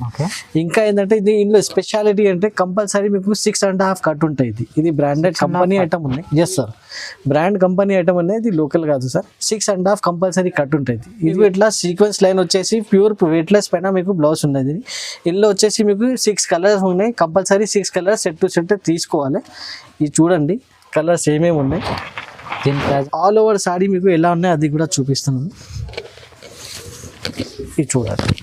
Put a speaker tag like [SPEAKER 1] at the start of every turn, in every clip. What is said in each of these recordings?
[SPEAKER 1] Okay.
[SPEAKER 2] ఇంకా ఏంటంటే ఇది ఇందులో స్పెషాలిటీ అంటే కంపల్సరీ మీకు 6.5 కట్ ఉంటాయి. ఇది బ్రాండెడ్ కంపెనీ ఐటమ్ ఉన్నాయి. Yes sir, brand company item అనేది లోకల్ కాదు సార్. 6.5 కంపల్సరీ కట్ ఉంటుంది. ఇది ఇట్లా సీక్వెన్స్ లైన్ వచ్చేసి ప్యూర్ వెయిట్లెస్ పైన మీకు బ్లౌజ్ ఉన్నది. ఇందులో వచ్చేసి మీకు 6 కలర్స్ ఉన్నాయి. Compulsory 6 colours set to set తీసుకోవాలి. ఇది చూడండి కలర్స్ ఏమేమి ఉన్నాయి. ఆల్ ఓవర్ సాడీ మీకు ఎలా ఉన్నాయి అది కూడా చూపిస్తున్నాను. ఇది చూడండి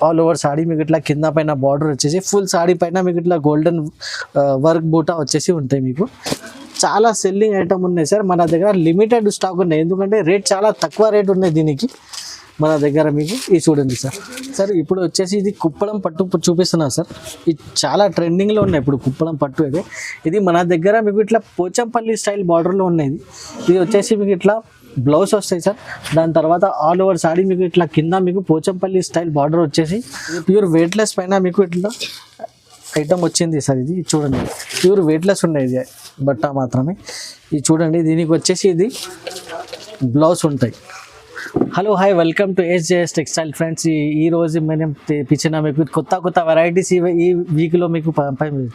[SPEAKER 2] ఆల్ ఓవర్ సాడీ మీకు ఇట్లా కింద పైన బార్డర్ వచ్చేసి ఫుల్ సాడీ పైన మీకు ఇట్లా గోల్డెన్ వర్క్ బూటా వచ్చేసి ఉంటాయి. మీకు చాలా సెల్లింగ్ ఐటమ్ ఉన్నాయి సార్. మన దగ్గర లిమిటెడ్ స్టాక్ ఉన్నాయి, ఎందుకంటే రేట్ చాలా తక్కువ రేట్ ఉన్నాయి దీనికి మన దగ్గర. మీకు ఇది చూడండి సార్ ఇప్పుడు వచ్చేసి ఇది కుప్పడం పట్టు చూపిస్తున్నా సార్. ఇది చాలా ట్రెండింగ్లో ఉన్నాయి ఇప్పుడు కుప్పడం పట్టు. అయితే ఇది మన దగ్గర మీకు ఇట్లా పోచంపల్లి స్టైల్ బార్డర్లో ఉన్నాయి. ఇది వచ్చేసి మీకు ఇట్లా బ్లౌజ్ వస్తాయి సార్. దాని తర్వాత ఆల్ ఓవర్ సాడీ మీకు ఇట్లా కింద మీకు పోచంపల్లి స్టైల్ బార్డర్ వచ్చేసి ప్యూర్ వెయిట్లెస్ పైన మీకు ఇట్లా ఐటమ్ వచ్చింది సార్. ఇది చూడండి ప్యూర్ వెయిట్లెస్ ఉన్నాయి ఇది బట్ట మాత్రమే. ఇది చూడండి దీనికి వచ్చేసి ఇది బ్లౌజ్ ఉంటాయి. Hello hi, welcome to SJS textile friends. ఈ రోజు మనం తెప్పించిన మీకు కొత్త వెరైటీస్ ఈ వీక్లో మీకు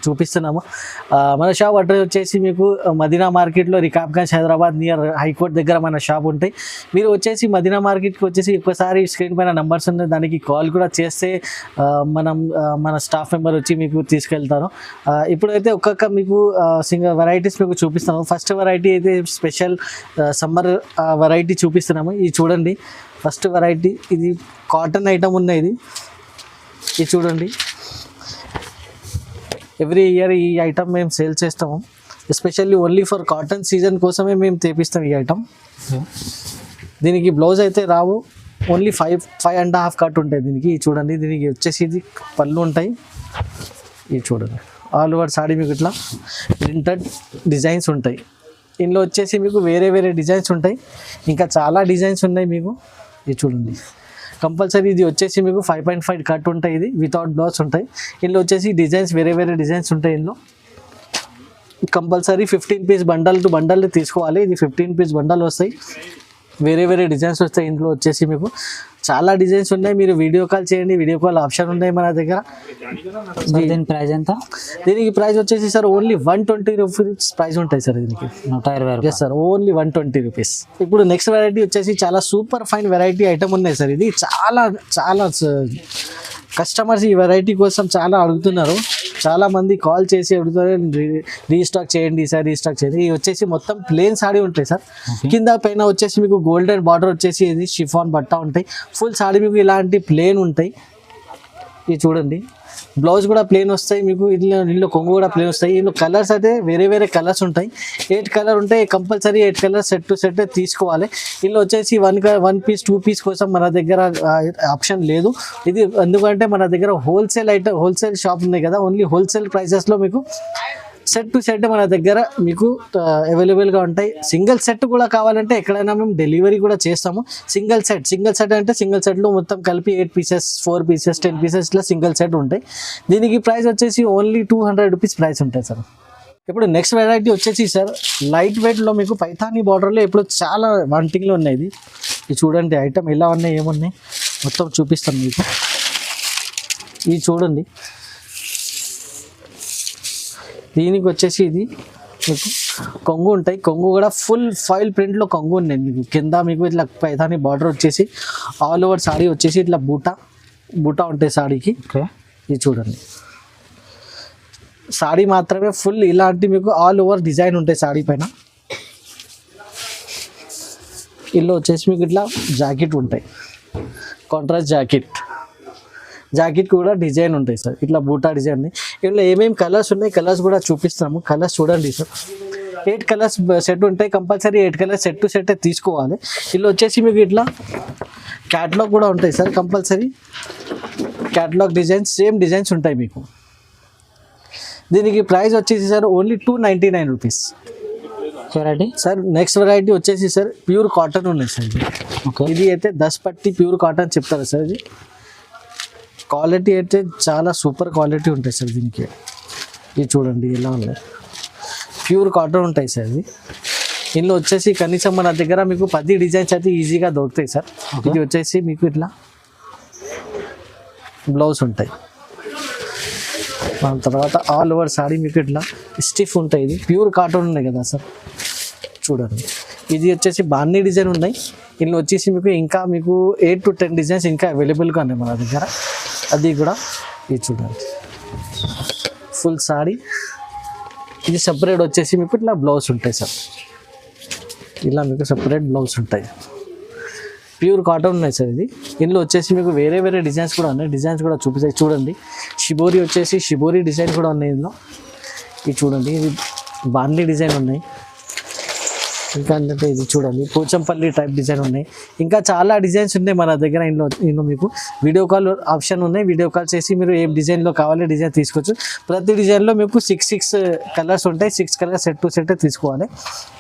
[SPEAKER 2] చూపిస్తున్నాము. మన షాప్ అడ్రస్ వచ్చేసి మీకు మదీనా మార్కెట్లో రికాబ్గంజ్ హైదరాబాద్ నియర్ హైకోర్ట్ దగ్గర మన షాప్ ఉంటాయి. మీరు వచ్చేసి మదీనా మార్కెట్కి వచ్చేసి ఒకసారి స్క్రీన్ పైన నెంబర్స్ ఉన్నాయి, దానికి కాల్ కూడా చేస్తే మన స్టాఫ్ మెంబర్ వచ్చి మీకు తీసుకెళ్తారు. ఇప్పుడైతే ఒక్కొక్క మీకు సింగల్ వెరైటీస్ మీకు చూపిస్తాము. ఫస్ట్ వెరైటీ అయితే స్పెషల్ సమ్మర్ వెరైటీ చూపిస్తున్నాము. ఇది చూడండి ఫస్ట్ వెరైటీ. ఇది కాటన్ ఐటమ్ ఉన్నాయి. ఇది చూడండి ఎవ్రీ ఇయర్ ఈ ఐటమ్ మేము సేల్ చేస్తాము. Especially only for cotton season కోసమే మేము తెప్పిస్తాం ఈ ఐటమ్. దీనికి బ్లౌజ్ అయితే రావు, ఓన్లీ 5.5 కట్ ఉంటాయి దీనికి. ఇది చూడండి దీనికి వచ్చేసి ఇది పళ్ళు ఉంటాయి. ఇది చూడండి ఆల్ ఓవర్ సాడీ మీకు ఇట్లా ప్రింటెడ్ డిజైన్స్ ఉంటాయి. ఇందులో వచ్చేసి మీకు వేరే డిజైన్స్ ఉంటాయి, ఇంకా చాలా డిజైన్స్ ఉన్నాయి మీకు. ఇది చూడండి కంపల్సరీ ఇది వచ్చేసి మీకు 5.5 కట్ ఉంటాయి. ఇది వితౌట్ బ్లౌజ్ ఉంటాయి. ఇందులో వచ్చేసి డిజైన్స్ వేరే డిజైన్స్ ఉంటాయి. ఇందులో compulsory 15 piece bundle to bundle తీసుకోవాలి. ఇది 15 పీస్ బండల్ వస్తాయి, వేరే డిజైన్స్ వస్తాయి. ఇందులో వచ్చేసి మీకు చాలా డిజైన్స్ ఉన్నాయి. మీరు వీడియో కాల్ చేయండి, వీడియో కాల్ ఆప్షన్ ఉన్నాయి మన దగ్గర.
[SPEAKER 1] దీని ప్రైస్ ఎంత?
[SPEAKER 2] దీనికి ప్రైస్ వచ్చేసి సార్ ఓన్లీ 120 రూపీస్ ప్రైస్ ఉంటాయి సార్. దీనికి
[SPEAKER 1] 120
[SPEAKER 2] సార్, ఓన్లీ 120 రూపీస్. ఇప్పుడు నెక్స్ట్ వెరైటీ వచ్చేసి చాలా సూపర్ ఫైన్ వెరైటీ ఐటమ్ ఉన్నాయి సార్. ఇది చాలా కస్టమర్స్ ఈ వెరైటీ కోసం చాలా అడుగుతున్నారు. చాలా మంది కాల్ చేసి అడుగుతారు రీస్టాక్ చేయండి సార్, రీస్టాక్ చేయండి. ఇది వచ్చేసి మొత్తం ప్లేన్ సాడీ ఉంటాయి సార్. కింద పైన వచ్చేసి మీకు గోల్డెన్ బార్డర్ వచ్చేసి ఇది షిఫాన్ బట్ట ఉంటాయి. ఫుల్ సాడీ మీకు ఇలాంటి ప్లేన్ ఉంటాయి. ఇది చూడండి బ్లౌజ్ కూడా ప్లేన్ వస్తాయి మీకు. ఇందులో కొంగు కూడా ప్లేన్ వస్తాయి. ఇందులో కలర్స్ అయితే వేరే కలర్స్ ఉంటాయి. 8 కలర్ ఉంటాయి. Compulsory 8 colours set to set తీసుకోవాలి. ఇందులో వచ్చేసి 1 పీస్ 2 పీస్ కోసం మన దగ్గర ఆప్షన్ లేదు. ఇది ఎందుకంటే మన దగ్గర హోల్సేల్ షాప్ ఉన్నాయి కదా, ఓన్లీ హోల్సేల్ ప్రైసెస్లో మీకు సెట్ టు సెట్ మన దగ్గర మీకు అవైలబుల్గా ఉంటాయి. సింగిల్ సెట్ కూడా కావాలంటే ఎక్కడైనా మేము డెలివరీ కూడా చేస్తాము. సింగిల్ సెట్ అంటే సింగిల్ సెట్లో మొత్తం కలిపి 8 పీసెస్ 4 పీసెస్ 10 పీసెస్ ఇట్లా సింగిల్ సెట్ ఉంటాయి. దీనికి ప్రైస్ వచ్చేసి ఓన్లీ 200 రూపీస్ ప్రైస్ ఉంటాయి సార్. ఇప్పుడు నెక్స్ట్ వెరైటీ వచ్చేసి సార్ లైట్ వెయిట్లో మీకు పైథానీ బార్డర్లో ఇప్పుడు చాలా వాంటింగ్లో ఉన్నాయి. ఇది చూడండి ఐటమ్ ఎలా ఉన్నాయి ఏమున్నాయి మొత్తం చూపిస్తాను మీకు. ఇది చూడండి దీనికి వచ్చేసి ఇది మీకు కొంగు ఉంటాయి. కొంగు కూడా ఫుల్ ఫాయిల్ ప్రింట్లో కొంగు ఉన్నాయి మీకు. కింద మీకు ఇట్లా పైథానీ బార్డర్ వచ్చేసి ఆల్ ఓవర్ సాడీ వచ్చేసి ఇట్లా బూటా ఉంటాయి సాడీకి. ఇది చూడండి సాడీ మాత్రమే ఫుల్ ఇలాంటి మీకు ఆల్ ఓవర్ డిజైన్ ఉంటాయి సాడీ పైన. ఇందులో వచ్చేసి మీకు ఇట్లా జాకెట్ ఉంటాయి, కాంట్రాస్ట్ జాకెట్ కూడా డిజైన్ ఉంటాయి సార్. ఇట్లా బూటా డిజైన్. ఇందులో ఏమేమి కలర్స్ ఉన్నాయి కలర్స్ కూడా చూపిస్తాము. కలర్స్ చూడండి సార్, 8 కలర్స్ సెట్ ఉంటాయి. Compulsory 8 colours set to set తీసుకోవాలి. ఇందులో వచ్చేసి మీకు ఇట్లా క్యాటలాగ్ కూడా ఉంటాయి sir. Compulsory catalogue designs same designs ఉంటాయి మీకు. దీనికి ప్రైస్ వచ్చేసి sir only 299 rupees
[SPEAKER 1] variety
[SPEAKER 2] sir. Next variety వచ్చేసి సార్ ప్యూర్ కాటన్ ఉన్నాయి సార్. ఇది అయితే 10 పట్టి ప్యూర్ కాటన్ చెప్తారు సార్. ఇది క్వాలిటీ అయితే చాలా సూపర్ క్వాలిటీ ఉంటాయి సార్ దీనికి. ఇది చూడండి ఎలా ఉన్నాయి, ప్యూర్ కాటన్ ఉంటాయి సార్. ఇందులో వచ్చేసి కనీసం మన దగ్గర మీకు 10 డిజైన్స్ అయితే ఈజీగా దొరుకుతాయి సార్. ఇది వచ్చేసి మీకు ఇట్లా బ్లౌజ్ ఉంటాయి. దాని తర్వాత ఆల్ ఓవర్ సారీ మీకు ఇట్లా స్టిఫ్ ఉంటాయి. ఇది ప్యూర్ కాటన్ ఉన్నాయి కదా సార్, చూడండి. ఇది వచ్చేసి బాన్నీ డిజైన్ ఉన్నాయి. ఇందులో వచ్చేసి మీకు 8 to 10 డిజైన్స్ ఇంకా అవైలబుల్గా ఉన్నాయి మన దగ్గర. అది కూడా ఇది చూడండి, ఫుల్ సారీ. ఇది సపరేట్ వచ్చేసి మీకు ఇట్లా బ్లౌజ్ ఉంటాయి సార్, ఇలా మీకు సపరేట్ బ్లౌజ్ ఉంటాయి. ప్యూర్ కాటన్ ఉన్నాయి సార్ ఇది. ఇందులో వచ్చేసి మీకు వేరే వేరే డిజైన్స్ కూడా ఉన్నాయి. డిజైన్స్ కూడా చూపిస్తాయి చూడండి. షిబోరి వచ్చేసి షిబోరి డిజైన్ కూడా ఉన్నాయి ఇందులో. ఇది చూడండి, ఇది బాండ్లీ డిజైన్ ఉన్నాయి. ఇంకా ఏంటంటే ఇది చూడండి, పోచంపల్లి టైప్ డిజైన్ ఉన్నాయి. ఇంకా చాలా డిజైన్స్ ఉన్నాయి మన దగ్గర. ఇందులో మీకు వీడియో కాల్ ఆప్షన్ ఉన్నాయి. వీడియో కాల్ చేసి మీరు ఏ డిజైన్లో కావాలి డిజైన్ తీసుకోవచ్చు. ప్రతి డిజైన్లో మీకు 6 కలర్స్ ఉంటాయి. 6 కలర్స్ సెట్ టు సెట్ తీసుకోవాలి.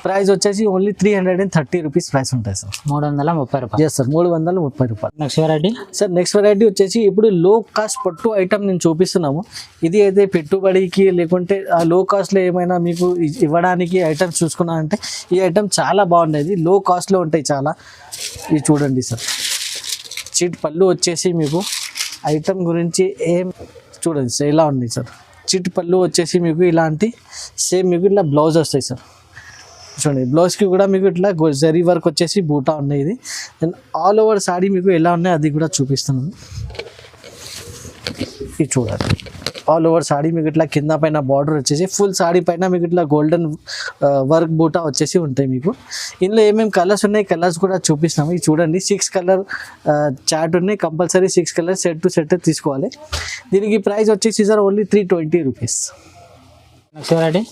[SPEAKER 2] ప్రైస్ వచ్చేసి ఓన్లీ 330 రూపీస్ ప్రైస్ ఉంటాయి సార్.
[SPEAKER 1] 330 రూపాయలు.
[SPEAKER 2] ఎస్ సార్, 330 రూపాయలు.
[SPEAKER 1] Next variety
[SPEAKER 2] sir, next variety వచ్చేసి ఇప్పుడు లో కాస్ట్ పట్టు ఐటమ్ నేను చూపిస్తున్నాము. ఇది అయితే పెట్టుబడికి లేకుంటే లో కాస్ట్లో ఏమైనా మీకు ఇవ్వడానికి ఐటమ్స్ చూసుకున్నా అంటే ఈ ఐటమ్ చాలా బాగుండేది. లో కాస్ట్లో ఉంటాయి చాలా. ఇది చూడండి సార్, చిట్ పళ్ళు వచ్చేసి మీకు ఐటమ్ గురించి ఏం చూడండి సార్, ఇలా ఉంది సార్. చిట్ పళ్ళు వచ్చేసి మీకు ఇలాంటి సేమ్ మీకు ఇట్లా బ్లౌజ్ వస్తాయి సార్. చూడండి, బ్లౌజ్కి కూడా మీకు ఇట్లా జరీ వర్క్ వచ్చేసి బూటా ఉన్నాయి. ఇది అండ్ ఆల్ ఓవర్ సారీ మీకు ఎలా ఉన్నాయి అది కూడా చూపిస్తున్నాను. ఇది చూడండి, ఆల్ ఓవర్ సారీ మీకు ఇట్లా కింద పైన బార్డర్ వచ్చేసి ఫుల్ సారీ పైన మీకు ఇట్లా గోల్డెన్ వర్క్ బూటా వచ్చేసి ఉంటాయి మీకు. ఇందులో ఏమేమి కలర్స్ ఉన్నాయి కలర్స్ కూడా చూపిస్తాము. ఇది చూడండి, 6 కలర్ చార్ట్ ఉన్నాయి. Compulsory 6 colours set to set తీసుకోవాలి. దీనికి ప్రైస్ వచ్చేసి sir only 320 rupees.
[SPEAKER 1] Next variety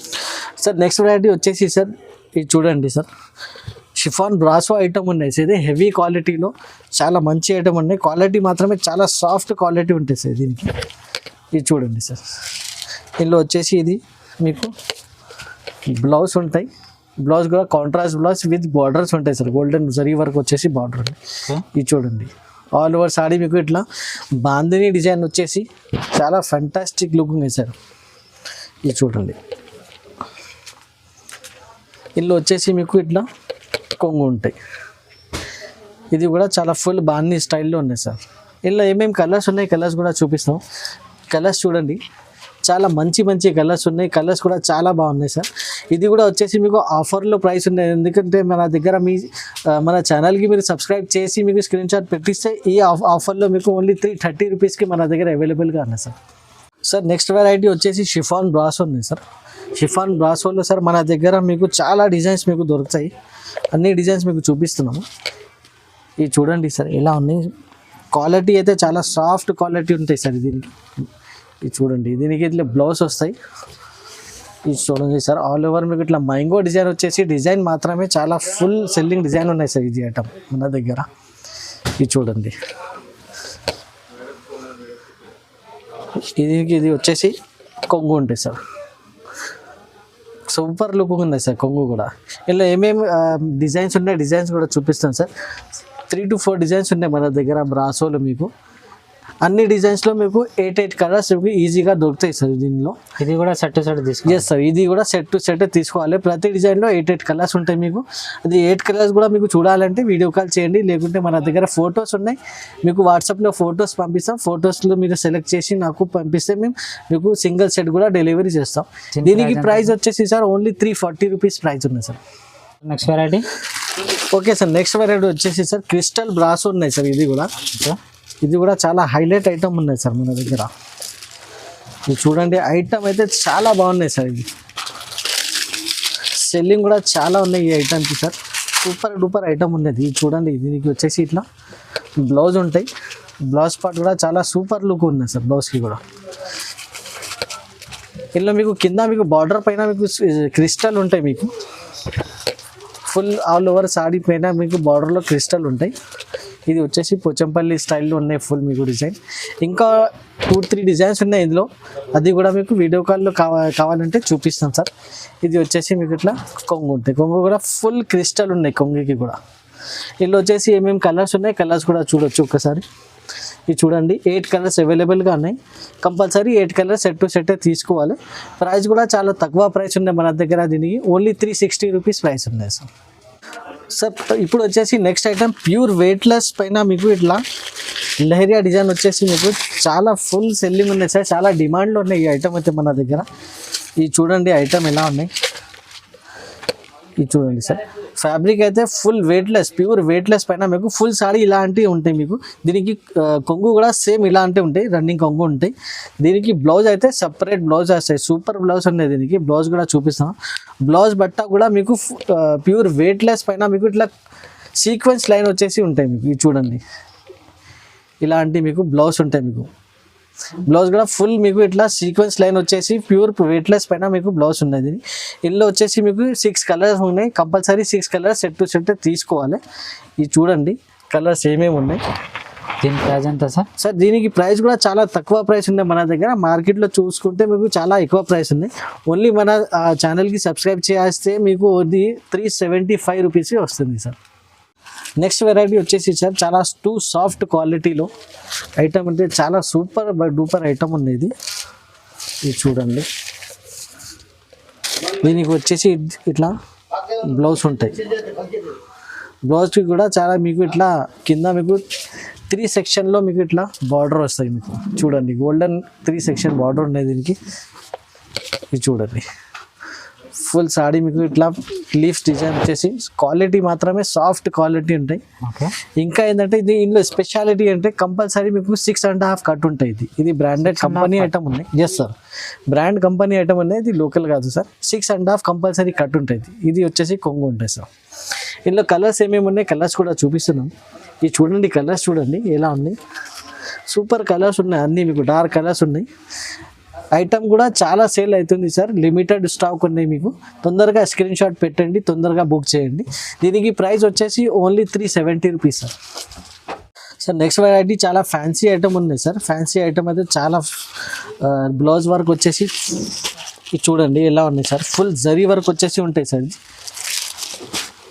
[SPEAKER 2] sir, next variety వచ్చేసి సార్ ఇది చూడండి సార్, షిఫాన్ బ్రాసో ఐటమ్ ఉన్నాయి సార్. ఇది హెవీ క్వాలిటీలో చాలా మంచి ఐటమ్ ఉన్నాయి. క్వాలిటీ మాత్రమే చాలా సాఫ్ట్ క్వాలిటీ ఉంటుంది సార్ దీనికి. ఇది చూడండి సార్, ఇందులో వచ్చేసి ఇది మీకు బ్లౌజ్ ఉంటాయి. బ్లౌజ్ కూడా కాంట్రాస్ట్ బ్లౌజ్ విత్ బార్డర్స్ ఉంటాయి సార్. గోల్డెన్ జరీ వర్క్ వచ్చేసి బార్డర్ ఉంది. ఇది చూడండి, ఆల్ ఓవర్ సారీ మీకు ఇట్లా బాందిని డిజైన్ వచ్చేసి చాలా ఫెంటాస్టిక్ లుక్ ఉంది సార్. ఇది చూడండి, ఇందులో వచ్చేసి మీకు ఇట్లా కొంగు ఉంటాయి. ఇది కూడా చాలా ఫుల్ బాందిని స్టైల్లో ఉన్నాయి సార్. ఇందులో ఏమేమి కలర్స్ ఉన్నాయి కలర్స్ కూడా చూపిస్తాం. కలర్స్ చూడండి, చాలా మంచి మంచి కలర్స్ ఉన్నాయి. కలర్స్ కూడా చాలా బాగున్నాయి సార్. ఇది కూడా వచ్చేసి మీకు ఆఫర్లో ప్రైస్ ఉన్నాయి. ఎందుకంటే మన దగ్గర మన ఛానల్కి మీరు సబ్స్క్రైబ్ చేసి మీకు స్క్రీన్ షాట్ పెట్టిస్తే ఈ ఆఫర్లో మీకు ఓన్లీ 330 రూపీస్కి మన దగ్గర అవైలబుల్గా ఉన్నాయి సార్. సార్, నెక్స్ట్ వెరైటీ వచ్చేసి షిఫాన్ బ్రాసో ఉన్నాయి సార్. షిఫాన్ బ్రాసోలో సార్ మన దగ్గర మీకు చాలా డిజైన్స్ మీకు దొరుకుతాయి. అన్ని డిజైన్స్ మీకు చూపిస్తున్నాము. ఇది చూడండి సార్, ఎలా ఉన్నాయి. క్వాలిటీ అయితే చాలా సాఫ్ట్ క్వాలిటీ ఉంటాయి సార్ దీనికి. ఇది చూడండి, దీనికి ఇట్లా బ్లౌజ్ వస్తాయి. ఇది చూడండి సార్, ఆల్ ఓవర్ మీకు ఇట్లా మ్యాంగో డిజైన్ వచ్చేసి డిజైన్ మాత్రమే చాలా ఫుల్ సెల్లింగ్ డిజైన్ ఉన్నాయి సార్ ఇది ఐటమ్ మన దగ్గర. ఇది చూడండి, ఇది వచ్చేసి కొంగు ఉంటాయి సార్. సూపర్ లుక్ ఉన్నాయి సార్ కొంగు కూడా. ఇలా ఏమేమి డిజైన్స్ ఉన్నాయి డిజైన్స్ కూడా చూపిస్తాను సార్. 3 to 4 డిజైన్స్ ఉన్నాయి మన దగ్గర బ్రాసోలో. మీకు అన్ని డిజైన్స్లో మీకు 8 కలర్స్ మీకు ఈజీగా దొరుకుతాయి సార్ దీనిలో.
[SPEAKER 1] ఇది కూడా సెట్ టు సెట్ తీసుకోవాలి.
[SPEAKER 2] ఎస్ సార్, ఇది కూడా సెట్ టు సెట్ తీసుకోవాలి. ప్రతి డిజైన్లో 8 కలర్స్ ఉంటాయి మీకు. అది 8 కలర్స్ కూడా మీకు చూడాలంటే వీడియో కాల్ చేయండి. లేకుంటే మన దగ్గర ఫొటోస్ ఉన్నాయి, మీకు వాట్సాప్లో ఫొటోస్ పంపిస్తాం. ఫొటోస్లో మీరు సెలెక్ట్ చేసి నాకు పంపిస్తే మీకు సింగిల్ సెట్ కూడా డెలివరీ చేస్తాం. దీనికి ప్రైస్ వచ్చేసి సార్ ఓన్లీ 340 రూపీస్ ప్రైస్ ఉంది sir.
[SPEAKER 1] Next variety
[SPEAKER 2] okay sir, next variety వచ్చేసి సార్ క్రిస్టల్ బ్రాసో ఉన్నాయి సార్. ఇది కూడా చాలా హైలైట్ ఐటమ్ ఉన్నాయి సార్ మన దగ్గర. ఇది చూడండి, ఐటమ్ అయితే చాలా బాగున్నాయి సార్. ఇది సెల్లింగ్ కూడా చాలా ఉన్నాయి ఈ ఐటమ్కి సార్. సూపర్ డూపర్ ఐటమ్ ఉన్నది. ఇది చూడండి, దీనికి వచ్చేసి ఇట్లా బ్లౌజ్ ఉంటాయి. బ్లౌజ్ పార్ట్ కూడా చాలా సూపర్ లుక్ ఉన్నాయి సార్ బ్లౌజ్కి కూడా. ఇందులో మీకు కింద మీకు బార్డర్ పైన మీకు క్రిస్టల్ ఉంటాయి. మీకు ఫుల్ ఆల్ ఓవర్ సాడీ పైన మీకు బార్డర్లో క్రిస్టల్ ఉంటాయి. ఇది వచ్చేసి పోచంపల్లి స్టైల్లో ఉన్నాయి ఫుల్ మీకు డిజైన్. ఇంకా 2-3 డిజైన్స్ ఉన్నాయి ఇందులో. అది కూడా మీకు వీడియో కాల్లో కావాలంటే చూపిస్తాం సార్. ఇది వచ్చేసి మీకు ఇట్లా కొంగు ఉంటాయి. కొంగు కూడా ఫుల్ క్రిస్టల్ ఉన్నాయి కొంగుకి కూడా. ఇందులో వచ్చేసి ఏమేమి కలర్స్ ఉన్నాయి కలర్స్ కూడా చూడొచ్చు ఒకసారి. ఇది చూడండి, 8 కలర్స్ అవైలబుల్గా ఉన్నాయి. Compulsory 8 colours set to set తీసుకోవాలి. ప్రైస్ కూడా చాలా తక్కువ ప్రైస్ ఉన్నాయి మన దగ్గర. దీనికి ఓన్లీ 360 రూపీస్ ప్రైస్ ఉన్నాయి సార్. సార్ ఇప్పుడు వచ్చేసి నెక్స్ట్ ఐటమ్ ప్యూర్ వెయిట్లెస్ పైన మీకు ఇట్లా లెహరియా డిజైన్ వచ్చేసి మీకు చాలా ఫుల్ సెల్లింగ్ ఉన్నాయి సార్, చాలా డిమాండ్లో ఉన్నాయి ఈ ఐటమ్ అయితే మన దగ్గర. ఇది చూడండి ఐటమ్ ఎలా ఉన్నాయి, ఇది చూడండి సార్. ఫ్యాబ్రిక్ అయితే ఫుల్ వెయిట్లెస్, ప్యూర్ వెయిట్లెస్ పైన మీకు ఫుల్ సారీ ఇలాంటివి ఉంటాయి మీకు. దీనికి కొంగు కూడా సేమ్ ఇలాంటివి ఉంటాయి, రన్నింగ్ కొంగు ఉంటాయి. దీనికి బ్లౌజ్ అయితే సపరేట్ బ్లౌజ్ వస్తాయి, సూపర్ బ్లౌజ్ ఉన్నాయి దీనికి. బ్లౌజ్ కూడా చూపిస్తాం. బ్లౌజ్ బట్ట కూడా మీకు ప్యూర్ వెయిట్లెస్ పైన మీకు ఇట్లా సీక్వెన్స్ లైన్ వచ్చేసి ఉంటాయి మీకు. ఇది చూడండి ఇలాంటి మీకు బ్లౌజ్ ఉంటాయి మీకు. బ్లౌజ్ కూడా ఫుల్ మీకు ఇట్లా సీక్వెన్స్ లైన్ వచ్చేసి ప్యూర్ వెయిట్లెస్ పైన మీకు బ్లౌజ్ ఉన్నది. ఇందులో వచ్చేసి మీకు 6 కలర్స్ ఉన్నాయి, compulsory 6 colours set to set తీసుకోవాలి. ఇది చూడండి కలర్స్ ఏమేమి ఉన్నాయి.
[SPEAKER 1] దీని ప్రైస్ ఎంత సార్?
[SPEAKER 2] సార్ దీనికి ప్రైస్ కూడా చాలా తక్కువ ప్రైస్ ఉంది మన దగ్గర. మార్కెట్లో చూసుకుంటే మీకు చాలా ఎక్కువ ప్రైస్ ఉంది. ఓన్లీ మన ఛానల్కి సబ్స్క్రైబ్ చేస్తే మీకు ఇది 375 రూపీస్ వస్తుంది సార్. నెక్స్ట్ వెరైటీ వచ్చేసి సార్ చాలా సాఫ్ట్ క్వాలిటీలో ఐటమ్ అంటే చాలా సూపర్ డూపర్ ఐటమ్ ఉంది ఇది. ఇది చూడండి దీనికి వచ్చేసి ఇట్లా బ్లౌజ్ ఉంటాయి. బ్లౌజ్కి కూడా చాలా మీకు ఇట్లా కింద మీకు 3 సెక్షన్లో మీకు ఇట్లా బార్డర్ వస్తాయి మీకు. చూడండి గోల్డెన్ 3 సెక్షన్ బార్డర్ ఉన్నాయి దీనికి. ఇది చూడండి ఫుల్ సాడీ మీకు ఇట్లా లీఫ్స్ డిజైన్ వచ్చేసి క్వాలిటీ మాత్రమే సాఫ్ట్ క్వాలిటీ ఉంటాయి. ఇంకా ఏంటంటే ఇది ఇందులో స్పెషాలిటీ అంటే కంపల్సరీ మీకు 6.5 కట్ ఉంటాయి. ఇది బ్రాండెడ్ కంపెనీ ఐటమ్ ఉన్నాయి. Yes sir, brand company item ఉన్నాయి, ఇది లోకల్ కాదు సార్. 6.5 కంపల్సరీ కట్ ఉంటుంది. ఇది వచ్చేసి కొంగు ఉంటాయి సార్. ఇందులో కలర్స్ ఏమేమి ఉన్నాయి, కలర్స్ కూడా చూపిస్తున్నాం. ఇది చూడండి కలర్స్ చూడండి ఎలా ఉన్నాయి, సూపర్ కలర్స్ ఉన్నాయి అన్నీ మీకు, డార్క్ కలర్స్ ఉన్నాయి. ఐటమ్ కూడా చాలా సేల్ అవుతుంది సార్, లిమిటెడ్ స్టాక్ ఉన్నాయి మీకు. తొందరగా స్క్రీన్ షాట్ పెట్టండి, తొందరగా బుక్ చేయండి. దీనికి ప్రైస్ వచ్చేసి only 370 rupees sir. Sir next variety చాలా ఫ్యాన్సీ ఐటమ్ ఉన్నాయి సార్. ఫ్యాన్సీ ఐటమ్ అయితే చాలా బ్లౌజ్ వర్క్ వచ్చేసి ఇది చూడండి ఎలా ఉన్నాయి సార్. ఫుల్ జరీ వర్క్ వచ్చేసి ఉంటాయి సార్.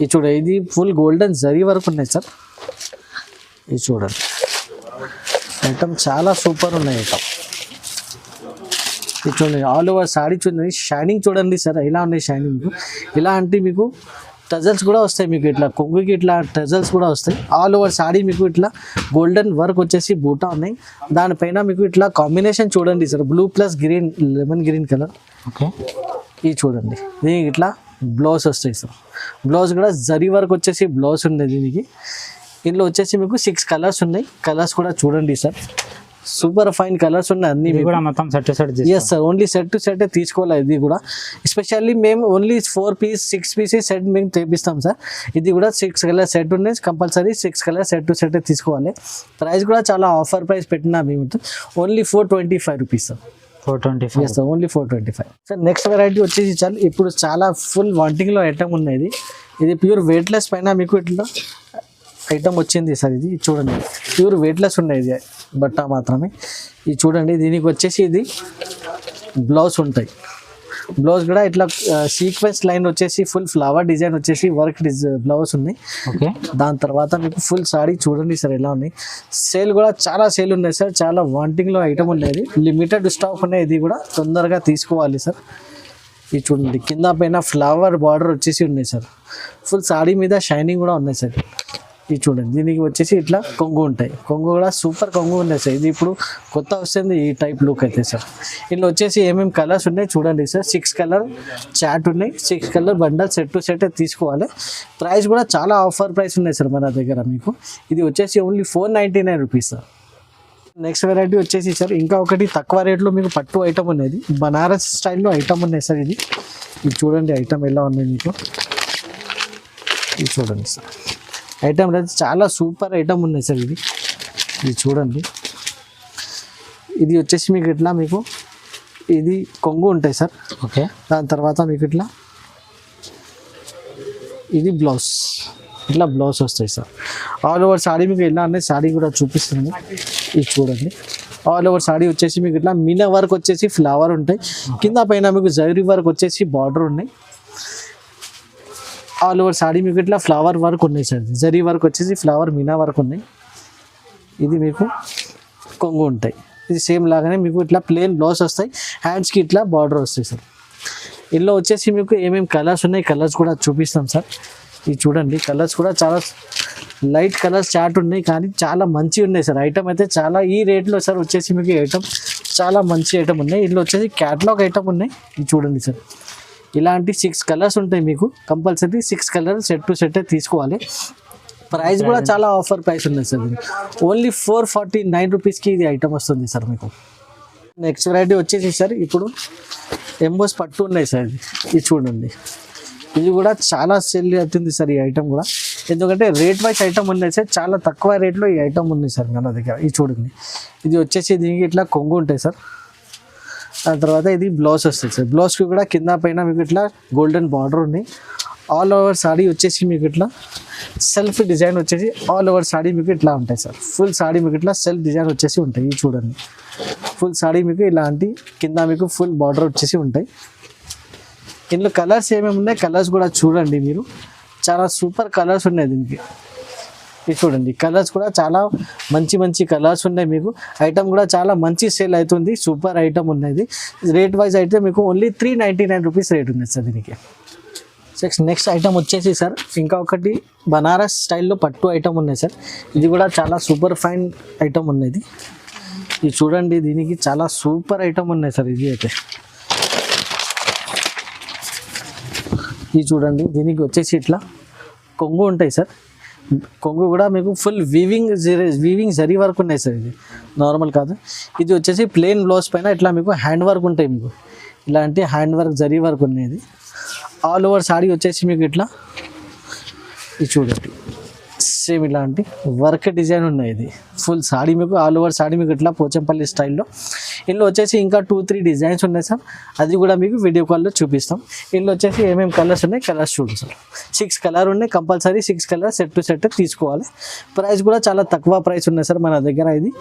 [SPEAKER 2] ఇది చూడండి ఇది ఫుల్ గోల్డెన్ జరీ వర్క్ ఉన్నాయి సార్. ఇది చూడండి ఐటమ్ చాలా సూపర్ ఉన్నాయి ఐటమ్. ఇది చూడండి ఆల్ ఓవర్ సాడీ చూడండి, షైనింగ్ చూడండి సార్ ఎలా ఉన్నాయి షైనింగ్. ఇలా అంటే మీకు టజల్స్ కూడా వస్తాయి మీకు, ఇట్లా కొంగుకి ఇట్లా టజల్స్ కూడా వస్తాయి. ఆల్ ఓవర్ సాడీ మీకు ఇట్లా గోల్డెన్ వర్క్ వచ్చేసి బూటా ఉన్నాయి. దానిపైన మీకు ఇట్లా కాంబినేషన్ చూడండి sir, blue plus green, lemon green colour.
[SPEAKER 1] Okay
[SPEAKER 2] ఇది చూడండి దీనికి ఇట్లా బ్లౌజ్ వస్తాయి సార్. బ్లౌజ్ కూడా జరీ వర్క్ వచ్చేసి బ్లౌజ్ ఉంది దీనికి. ఇందులో వచ్చేసి మీకు 6 కలర్స్ ఉన్నాయి. కలర్స్ కూడా చూడండి సార్, సూపర్ ఫైన్ కలర్స్ ఉన్నాయి అన్ని
[SPEAKER 1] కూడా మొత్తం set to set.
[SPEAKER 2] Yes sir, only set to set తీసుకోవాలి. ఇది కూడా ఎస్పెషల్లీ మేము ఓన్లీ 4 పీస్ 6 పీసెస్ సెట్ మేము తెప్పిస్తాం సార్. ఇది కూడా 6 కలర్ సెట్ ఉన్నాయి, compulsory 6 colour set to set తీసుకోవాలి. ప్రైస్ కూడా చాలా ఆఫర్ ప్రైస్ పెట్టినా మేము only 425 rupees sir.
[SPEAKER 1] 425.
[SPEAKER 2] Yes sir, only 425 sir. Next variety వచ్చేసి చాలు ఇప్పుడు చాలా ఫుల్ వాంటింగ్లో ఐటమ్ ఉన్నాయి. ఇది ప్యూర్ వెయిట్లెస్ పైన మీకు ఇట్లా ఐటమ్ వచ్చింది సార్. ఇది చూడండి ప్యూర్ వెయిట్లెస్ ఉన్నాయి, ఇది బట్ట మాత్రమే. ఇది చూడండి దీనికి వచ్చేసి ఇది బ్లౌజ్ ఉంటాయి. బ్లౌజ్ కూడా ఇట్లా సీక్వెన్స్ లైన్ వచ్చేసి ఫుల్ ఫ్లవర్ డిజైన్ వచ్చేసి వర్క్ బ్లౌజ్ ఉన్నాయి.
[SPEAKER 1] ఓకే
[SPEAKER 2] దాని తర్వాత మీకు ఫుల్ సాడీ చూడండి సార్ ఎలా ఉన్నాయి. సేల్ కూడా చాలా సేల్ ఉన్నాయి సార్, చాలా వాంటింగ్లో ఐటమ్ ఉన్నాయి. లిమిటెడ్ స్టాక్ ఉన్నాయి, ఇది కూడా తొందరగా తీసుకోవాలి సార్. ఇది చూడండి కింద పైన ఫ్లవర్ బార్డర్ వచ్చేసి ఉన్నాయి సార్. ఫుల్ సాడీ మీద షైనింగ్ కూడా ఉన్నాయి సార్. ఇది చూడండి దీనికి వచ్చేసి ఇట్లా కొంగు ఉంటాయి. కొంగు కూడా సూపర్ కొంగు ఉన్నాయి సార్. ఇది ఇప్పుడు కొత్త వస్తుంది ఈ టైప్ లుక్ అయితే సార్. ఇందులో వచ్చేసి ఏమేమి కలర్స్ ఉన్నాయి చూడండి సార్. 6 కలర్ చాట్ ఉన్నాయి, 6 colour bundle set to set తీసుకోవాలి. ప్రైస్ కూడా చాలా ఆఫర్ ప్రైస్ ఉన్నాయి సార్ మన దగ్గర మీకు. ఇది వచ్చేసి only 499 rupees sir. Next variety వచ్చేసి సార్ ఇంకా ఒకటి తక్కువ రేట్లో మీకు పట్టు ఐటమ్ ఉన్నది, బనారస్ స్టైల్లో ఐటమ్ ఉన్నాయి సార్. ఇది చూడండి ఐటమ్ ఎలా ఉన్నాయి మీకు. ఇది చూడండి సార్ ఐటమ్ అయితే చాలా సూపర్ ఐటమ్ ఉన్నాయి సార్. ఇది చూడండి ఇది వచ్చేసి మీకు ఇట్లా మీకు ఇది కొంగు ఉంటాయి సార్.
[SPEAKER 1] ఓకే
[SPEAKER 2] దాని తర్వాత మీకు ఇట్లా ఇది బ్లౌజ్, ఇట్లా బ్లౌజ్ వస్తాయి సార్. ఆల్ ఓవర్ సాడీ మీకు ఎలా అనేది సాడీ కూడా చూపిస్తుంది. ఇది చూడండి ఆల్ ఓవర్ సాడీ వచ్చేసి మీకు ఇట్లా మీనా వర్క్ వచ్చేసి ఫ్లవర్ ఉంటాయి. కింద పైన మీకు జరీ వర్క్ వచ్చేసి బార్డర్ ఉన్నాయి. ఆల్ ఓవర్ సాడీ మీకు ఇట్లా ఫ్లవర్ వర్క్ ఉన్నాయి సార్. జరీ వర్క్ వచ్చేసి ఫ్లవర్ మీనా వర్క్ ఉన్నాయి. ఇది మీకు కొంగు ఉంటాయి. ఇది సేమ్ లాగానే మీకు ఇట్లా ప్లెయిన్ బ్లౌజ్ వస్తాయి, హ్యాండ్స్కి ఇట్లా బార్డర్ వస్తాయి సార్. ఇందులో వచ్చేసి మీకు ఏమేమి కలర్స్ ఉన్నాయి, కలర్స్ కూడా చూపిస్తాం సార్. ఇది చూడండి, కలర్స్ కూడా చాలా లైట్ కలర్స్ చాట్ ఉన్నాయి, కానీ చాలా మంచి ఉన్నాయి సార్. ఐటమ్ అయితే చాలా ఈ రేట్లో సార్ వచ్చేసి మీకు ఐటమ్ చాలా మంచి ఐటమ్ ఉన్నాయి. ఇందులో వచ్చేసి క్యాటలాగ్ ఐటమ్ ఉన్నాయి. ఇది చూడండి సార్, ఇలాంటి 6 కలర్స్ ఉంటాయి మీకు. Compulsory 6 colours set to set తీసుకోవాలి. ప్రైస్ కూడా చాలా ఆఫర్ ప్రైస్ ఉంది సార్. ఓన్లీ 449 రూపీస్కి ఇది ఐటమ్ వస్తుంది సార్ మీకు. నెక్స్ట్ వెరైటీ వచ్చేసి సార్ ఇప్పుడు ఎంబోస్ పట్టు ఉన్నాయి సార్. ఇది చూడండి, ఇది కూడా చాలా సెల్ అవుతుంది సార్ ఈ ఐటమ్ కూడా. ఎందుకంటే రేట్ వైజ్ ఐటమ్ ఉన్నాయి సార్, చాలా తక్కువ రేట్లో ఈ ఐటమ్ ఉంది సార్ మన దగ్గర. ఇది చూడండి, ఇది వచ్చేసి దీనికి ఇట్లా కొంగు ఉంటాయి సార్. దాని తర్వాత ఇది బ్లౌజ్ వస్తుంది సార్. బ్లౌజ్కి కూడా కింద పైన మీకు ఇట్లా గోల్డెన్ బార్డర్ ఉంది. ఆల్ ఓవర్ సాడీ వచ్చేసి మీకు ఇట్లా సెల్ఫ్ డిజైన్ వచ్చేసి ఆల్ ఓవర్ సాడీ మీకు ఇట్లా ఉంటాయి సార్. ఫుల్ సాడీ మీకు ఇట్లా సెల్ఫ్ డిజైన్ వచ్చేసి ఉంటాయి. ఇది చూడండి, ఫుల్ సాడీ మీకు ఇలాంటి కింద మీకు ఫుల్ బార్డర్ వచ్చేసి ఉంటాయి. ఇందులో కలర్స్ ఏమేమి ఉన్నాయి, కలర్స్ కూడా చూడండి మీరు. చాలా సూపర్ కలర్స్ ఉన్నాయి దీనికి. ఇది చూడండి, కలర్స్ కూడా చాలా మంచి మంచి కలర్స్ ఉన్నాయి మీకు. ఐటమ్ కూడా చాలా మంచి సేల్ అవుతుంది, సూపర్ ఐటమ్ ఉన్నది. రేట్ వైజ్ అయితే మీకు ఓన్లీ 399 రూపీస్ రేట్ ఉంది సార్ దీనికి. నెక్స్ట్ ఐటమ్ వచ్చేసి సార్ ఇంకా ఒకటి బనారస్ స్టైల్లో పట్టు ఐటమ్ ఉన్నాయి సార్. ఇది కూడా చాలా సూపర్ ఫైన్ ఐటమ్ ఉన్నది. ఇది చూడండి, దీనికి చాలా సూపర్ ఐటమ్ ఉన్నాయి సార్. ఇది అయితే ఇది చూడండి, దీనికి వచ్చేసి ఇట్లా కొంగు ఉంటాయి సార్. కొంగు కూడా మీకు ఫుల్ వీవింగ్ జరీ వర్క్ ఉన్నాయి సార్. ఇది నార్మల్ కాదు, ఇది వచ్చేసి ప్లెయిన్ బ్లౌజ్ పైన ఇట్లా మీకు హ్యాండ్ వర్క్ ఉంటాయి. మీకు ఇలాంటి హ్యాండ్ వర్క్ జరీ వర్క్ ఉన్నది. ఆల్ ఓవర్ సాడీ వచ్చేసి మీకు ఇట్లా ఇది చూడండి, సేమ్ ఇలాంటి వర్క్ డిజైన్ ఉన్నాయి. ఇది ఫుల్ సాడీ మీకు ఆల్ ఓవర్ సాడీ మీకు ఇట్లా పోచంపల్లి స్టైల్లో. ఇందులో వచ్చేసి ఇంకా 2-3 డిజైన్స్ ఉన్నాయి సార్, అది కూడా మీకు వీడియో కాల్లో చూపిస్తాం. ఇందులో వచ్చేసి ఏమేమి కలర్స్ ఉన్నాయి, కలర్స్ చూడండి సార్. 6 కలర్ ఉన్నాయి, compulsory 6 colour set to set తీసుకోవాలి. ప్రైస్ కూడా చాలా తక్కువ ప్రైస్ ఉన్నాయి సార్ మన దగ్గర. ఇది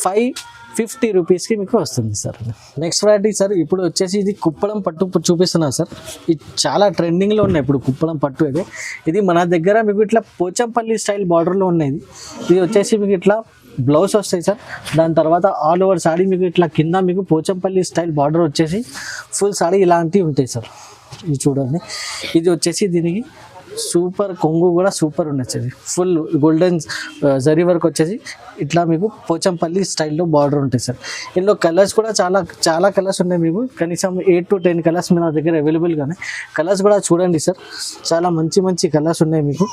[SPEAKER 2] 550 రూపీస్కి మీకు వస్తుంది సార్. నెక్స్ట్ వెరైటీ సార్ ఇప్పుడు వచ్చేసి ఇది కుప్పడం పట్టు చూపిస్తున్నా సార్. ఇది చాలా ట్రెండింగ్లో ఉన్నాయి ఇప్పుడు కుప్పడం పట్టు. అయితే ఇది మన దగ్గర మీకు ఇట్లా పోచంపల్లి స్టైల్ బార్డర్లో ఉన్నది. ఇది వచ్చేసి మీకు ఇట్లా బ్లౌజ్ వస్తాయి సార్. దాని తర్వాత ఆల్ ఓవర్ సాడీ మీకు ఇట్లా కింద మీకు పోచంపల్లి స్టైల్ బార్డర్ వచ్చేసి ఫుల్ సాడీ ఇలాంటివి ఉంటాయి సార్. ఇది చూడండి, ఇది వచ్చేసి దీనికి సూపర్ కొంగు కూడా సూపర్ ఉన్నది sir. Full golden zari work వచ్చేసి ఇట్లా మీకు పోచంపల్లి స్టైల్లో బార్డర్ ఉంటాయి సార్. ఇందులో కలర్స్ కూడా చాలా కలర్స్ ఉన్నాయి మీకు. కనీసం 8 to 10 కలర్స్ మన దగ్గర అవైలబుల్గానే. కలర్స్ కూడా చూడండి సార్, చాలా మంచి మంచి కలర్స్ ఉన్నాయి మీకు.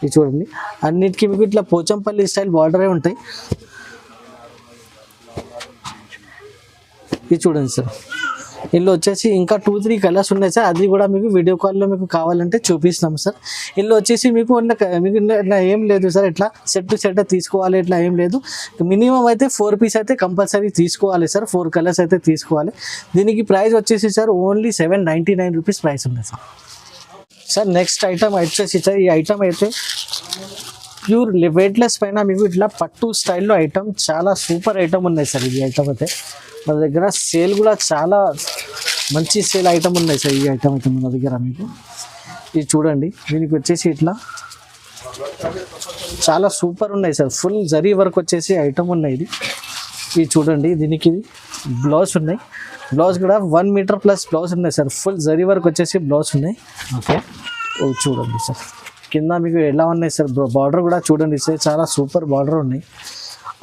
[SPEAKER 2] ఇది చూడండి, అన్నిటికీ మీకు ఇట్లా పోచంపల్లి స్టైల్ బార్డరే ఉంటాయి. ఇది చూడండి సార్, ఇందులో వచ్చేసి ఇంకా 2-3 కలర్స్ ఉన్నాయి సార్, అది కూడా మీకు వీడియో కాల్లో మీకు కావాలంటే చూపిస్తాం సార్. ఇందులో వచ్చేసి మీకు ఇట్లా ఏం లేదు సార్, ఇట్లా సెట్ టు సెట్ తీసుకోవాలి ఇట్లా ఏం లేదు. మినిమం అయితే 4 పీస్ అయితే కంపల్సరీ తీసుకోవాలి సార్. 4 కలర్స్ అయితే తీసుకోవాలి. దీనికి ప్రైస్ వచ్చేసి సార్ ఓన్లీ 799 రూపీస్ ప్రైస్ ఉంది సార్. సార్ నెక్స్ట్ ఐటమ్ వచ్చేసి సార్, ఈ ఐటమ్ అయితే ప్యూర్ వెయిట్లెస్ పైన మీకు ఇట్లా పట్టు స్టైల్లో ఐటమ్ చాలా సూపర్ ఐటమ్ ఉన్నాయి సార్. ఇది ఐటమ్ అయితే మన దగ్గర సేల్ కూడా చాలా మంచి సేల్ ఐటమ్ ఉన్నాయి సార్. ఈ ఐటమ్ అయితే మన దగ్గర మీకు ఇది చూడండి, దీనికి వచ్చేసి ఇట్లా చాలా సూపర్ ఉన్నాయి సార్. ఫుల్ జరీ వర్క్ వచ్చేసి ఐటమ్ ఉన్నాయి. ఇది చూడండి, దీనికి ఇది బ్లౌజ్ ఉన్నాయి. బ్లౌజ్ కూడా 1 మీటర్ ప్లస్ బ్లౌజ్ ఉన్నాయి సార్. ఫుల్ జరీ వర్క్ వచ్చేసి బ్లౌజ్ ఉన్నాయి. ఓకే, చూడండి సార్ కింద మీకు ఎలా ఉన్నాయి సార్. బార్డర్ కూడా చూడండి సార్, చాలా సూపర్ బార్డర్ ఉన్నాయి.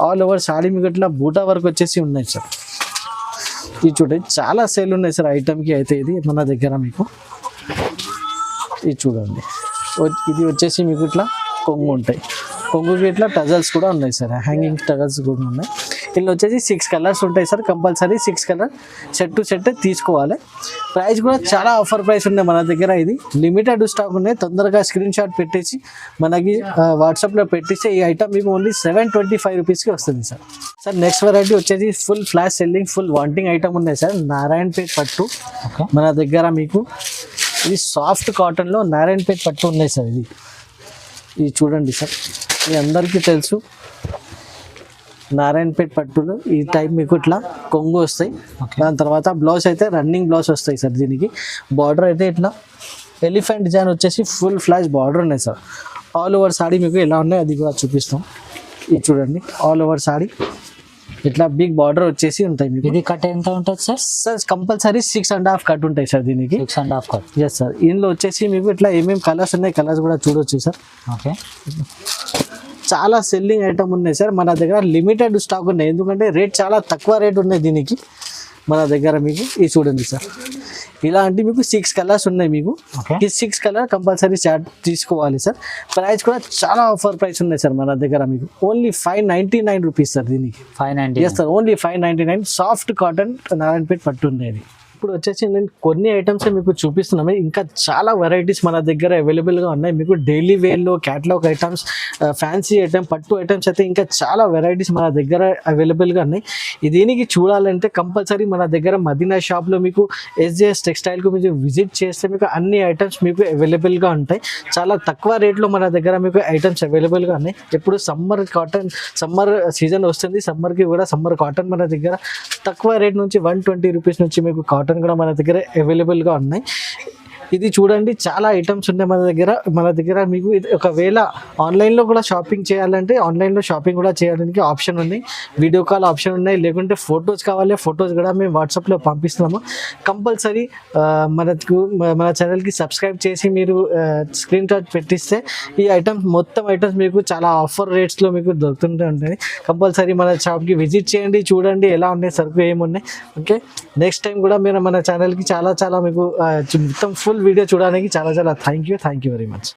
[SPEAKER 2] ఆల్ ఓవర్ సాడీ మీకు ఇట్లా బూటా వర్క్ వచ్చేసి ఉన్నాయి సార్. ఇది చూడండి, చాలా సేల్ ఉన్నాయి సార్ ఐటమ్కి అయితే. ఇది మన దగ్గర మీకు ఇది చూడండి, ఇది వచ్చేసి మీకు ఇట్లా కొంగు ఉంటాయి. కొంగుకి ఇట్లా టజల్స్ కూడా ఉన్నాయి సార్, హ్యాంగింగ్ టజల్స్ కూడా ఉన్నాయి. ఇందులో వచ్చేసి 6 కలర్స్ ఉంటాయి sir, compulsory 6 colour set to set తీసుకోవాలి. ప్రైస్ కూడా చాలా ఆఫర్ ప్రైస్ ఉన్నాయి మన దగ్గర. ఇది లిమిటెడ్ స్టాక్ ఉన్నాయి, తొందరగా స్క్రీన్ షాట్ పెట్టేసి మనకి వాట్సాప్లో పెట్టిస్తే ఈ ఐటమ్ మీకు ఓన్లీ 725 రూపీస్కి వస్తుంది సార్. సార్ నెక్స్ట్ వెరైటీ వచ్చేసి full flash selling full wanting item ఉన్నాయి సార్. నారాయణపేట్ పట్టు మన దగ్గర మీకు ఇది సాఫ్ట్ కాటన్లో నారాయణపేట్ పట్టు ఉన్నాయి సార్. ఇది చూడండి సార్, మీ అందరికీ తెలుసు నారాయణపేట్ పట్టులో ఈ టైప్ మీకు ఇట్లా కొంగు వస్తాయి. దాని తర్వాత బ్లౌజ్ అయితే రన్నింగ్ బ్లౌజ్ వస్తాయి సార్. దీనికి బార్డర్ అయితే ఇట్లా ఎలిఫెంట్ డిజైన్ వచ్చేసి ఫుల్ ఫ్లాష్ బార్డర్ ఉన్నాయి సార్. ఆల్ ఓవర్ సాడీ మీకు ఎలా ఉన్నాయి అది కూడా చూపిస్తాం. ఇది చూడండి, ఆల్ ఓవర్ సాడీ ఇట్లా బిగ్ బార్డర్ వచ్చేసి ఉంటాయి మీకు.
[SPEAKER 1] ఇది కట్ ఎంత ఉంటుంది సార్?
[SPEAKER 2] సార్ కంపల్సరీ 6.5 కట్ ఉంటాయి సార్ దీనికి.
[SPEAKER 1] 6.5 కట్.
[SPEAKER 2] Yes sir. ఇందులో వచ్చేసి మీకు ఇట్లా ఏమేమి కలర్స్ ఉన్నాయి, కలర్స్ కూడా చూడొచ్చు సార్.
[SPEAKER 1] ఓకే.
[SPEAKER 2] చాలా సెల్లింగ్ ఐటమ్ ఉన్నాయి సార్ మన దగ్గర, లిమిటెడ్ స్టాక్ ఉన్నాయి, ఎందుకంటే రేట్ చాలా తక్కువ రేట్ ఉన్నాయి దీనికి మన దగ్గర. మీకు ఇది చూడండి సార్, ఇలాంటి మీకు 6 కలర్స్ ఉన్నాయి మీకు.
[SPEAKER 1] ఓకే.
[SPEAKER 2] ఈ 6 కలర్ కంపల్సరీ చార్ట్ తీసుకోవాలి సార్. ప్రైస్ కూడా చాలా ఆఫర్ ప్రైస్ ఉన్నాయి సార్ మన దగ్గర మీకు. ఓన్లీ 599 రూపీస్ సార్ దీనికి.
[SPEAKER 1] 590.
[SPEAKER 2] Yes sir, only 599. Soft cotton Narayanpet పట్టు ఉంది అది. ఇప్పుడు వచ్చేసి నేను కొన్ని ఐటమ్స్ మీకు చూపిస్తున్నాము, ఇంకా చాలా వెరైటీస్ మన దగ్గర అవైలబుల్గా ఉన్నాయి మీకు. డైలీ వేర్లో క్యాటలాగ్ ఐటమ్స్, ఫ్యాన్సీ ఐటమ్, పట్టు ఐటమ్స్ అయితే ఇంకా చాలా వెరైటీస్ మన దగ్గర అవైలబుల్గా ఉన్నాయి. దీనికి చూడాలంటే కంపల్సరీ మన దగ్గర మదీనా షాప్లో మీకు SJS టెక్స్టైల్కు మీరు విజిట్ చేస్తే మీకు అన్ని ఐటమ్స్ మీకు అవైలబుల్గా ఉంటాయి. చాలా తక్కువ రేట్లో మన దగ్గర మీకు ఐటమ్స్ అవైలబుల్గా ఉన్నాయి. ఇప్పుడు సమ్మర్ సీజన్ వస్తుంది, సమ్మర్కి కూడా సమ్మర్ కాటన్ మన దగ్గర తక్కువ రేట్ నుంచి 120 రూపీస్ నుంచి మీకు కాటన్ కూడా మన దగ్గర అవైలబుల్గా ఉన్నాయి. ఇది చూడండి, చాలా ఐటమ్స్ ఉన్నాయి మన దగ్గర మీకు. ఒకవేళ ఆన్లైన్లో కూడా షాపింగ్ చేయాలంటే ఆన్లైన్లో షాపింగ్ కూడా చేయడానికి ఆప్షన్ ఉంది, వీడియో కాల్ ఆప్షన్ ఉన్నాయి, లేకుంటే ఫొటోస్ కావాలి, ఫొటోస్ కూడా మేము వాట్సాప్లో పంపిస్తున్నాము. కంపల్సరీ మన ఛానల్కి సబ్స్క్రైబ్ చేసి మీరు స్క్రీన్ షాట్ పెట్టిస్తే ఈ ఐటమ్స్ మొత్తం ఐటమ్స్ మీకు చాలా ఆఫర్ రేట్స్లో మీకు దొరుకుతుంటే ఉంటుంది. కంపల్సరీ మన షాప్కి విజిట్ చేయండి, చూడండి ఎలా ఉన్నాయి, సరుకు ఏమున్నాయి. ఓకే, నెక్స్ట్ టైం కూడా మీరు మన ఛానల్కి చాలా మీకు మొత్తం ఫుల్ వీడియో చూడడానికి చాలా థ్యాంక్ యూ వెరీ మచ్.